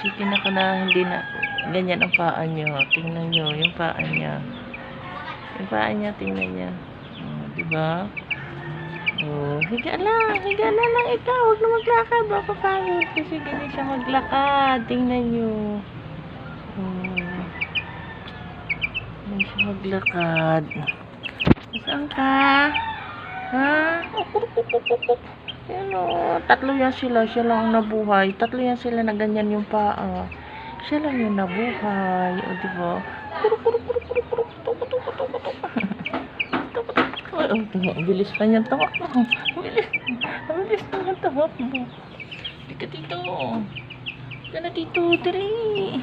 Chicken ako na hindi na ganyan ang paa niya. Tingnan niyo yung paa niya. Yung paa niya, tingnan niya. Oh, diba? Oh, higa lang ikaw. Huwag na maglakad. Baka pangit kasi ganyan siya maglakad. Tingnan niyo. Oh, ganyan siya maglakad. Saan ka? Ha? Ayan o, tatlo yan sila. Siya lang ang nabuhay. Tatlo yan sila na ganyan yung paa. Siya lang yung nabuhay. O, diba? Ang bilis pa niyang tawak mo. Ang bilis pa niyang tawak mo. Hindi ka dito. Hindi ka na dito. Dali.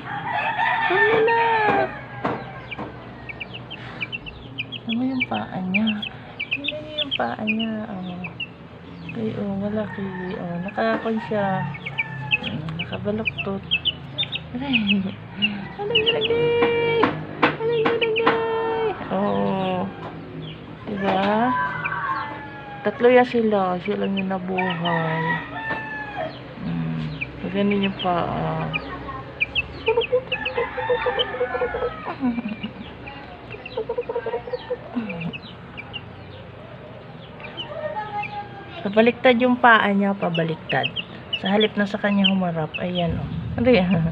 Ano na? Ano yung paa niya? Tingnan niyo yung paa niya. Okay, malaki. Nakakon siya. Nakabaloktot. Aray. Alay. Oo. Diba? Tatlo yan sila. Siya lang yung nabuhay. Ganun yung paa. Pabaliktad yung paa niya, pabaliktad. Sa halip na sa kanya humarap, ayan o. Ano yan?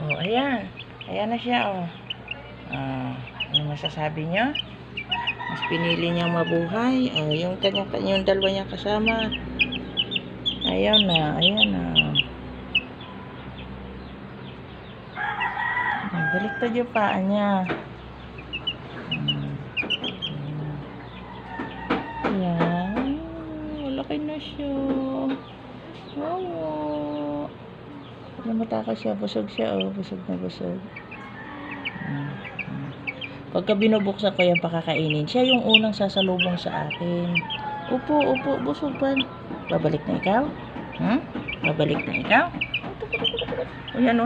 Oh, ayan. Ayan na siya o. Ano masasabi niya? Mas pinili niyang mabuhay. Yung yung dalawa niya kasama. Ayan na. Baliktad yung paa niya. Ayan. Malaki na siya. Wow. Namatakas siya. Busog siya. Busog na busog. Pagka binubuksan ko yan pakakainin, siya yung unang sasalubong sa akin. Upo. Busog pa. Babalik na ikaw? Babalik na ikaw? O yan.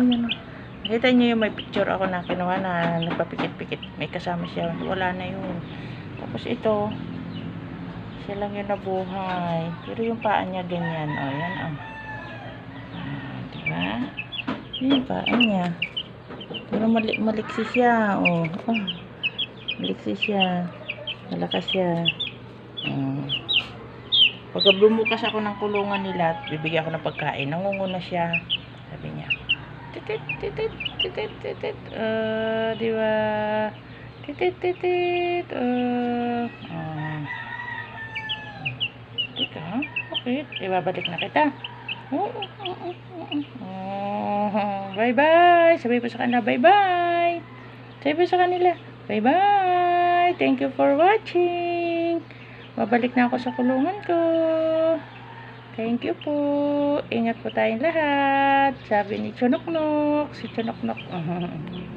Nakita niyo yung may picture ako na kinuha na nagpapikit-pikit. May kasama siya. Wala na yun. Tapos ito, siya lang yung nabuhay. Pero yung paa niya ganyan. Yan. Diba? Yung paa niya. Pero maliksi siya. Maliksi siya. Malakas siya. Pagka bumukas ako ng kulungan nila, bibigyan ako ng pagkain. Nangunguna siya. Sabi niya, titit. Diba? Titit. Teka, bakit? Ibabalik na kita. Bye-bye. Sabi po sa kanila, bye-bye. Sabi po sa kanila, bye-bye. Thank you for watching. Babalik na ako sa kulungan ko. Thank you po. Ingat po tayong lahat. Sabi ni Chunoknok. Si Chunoknok.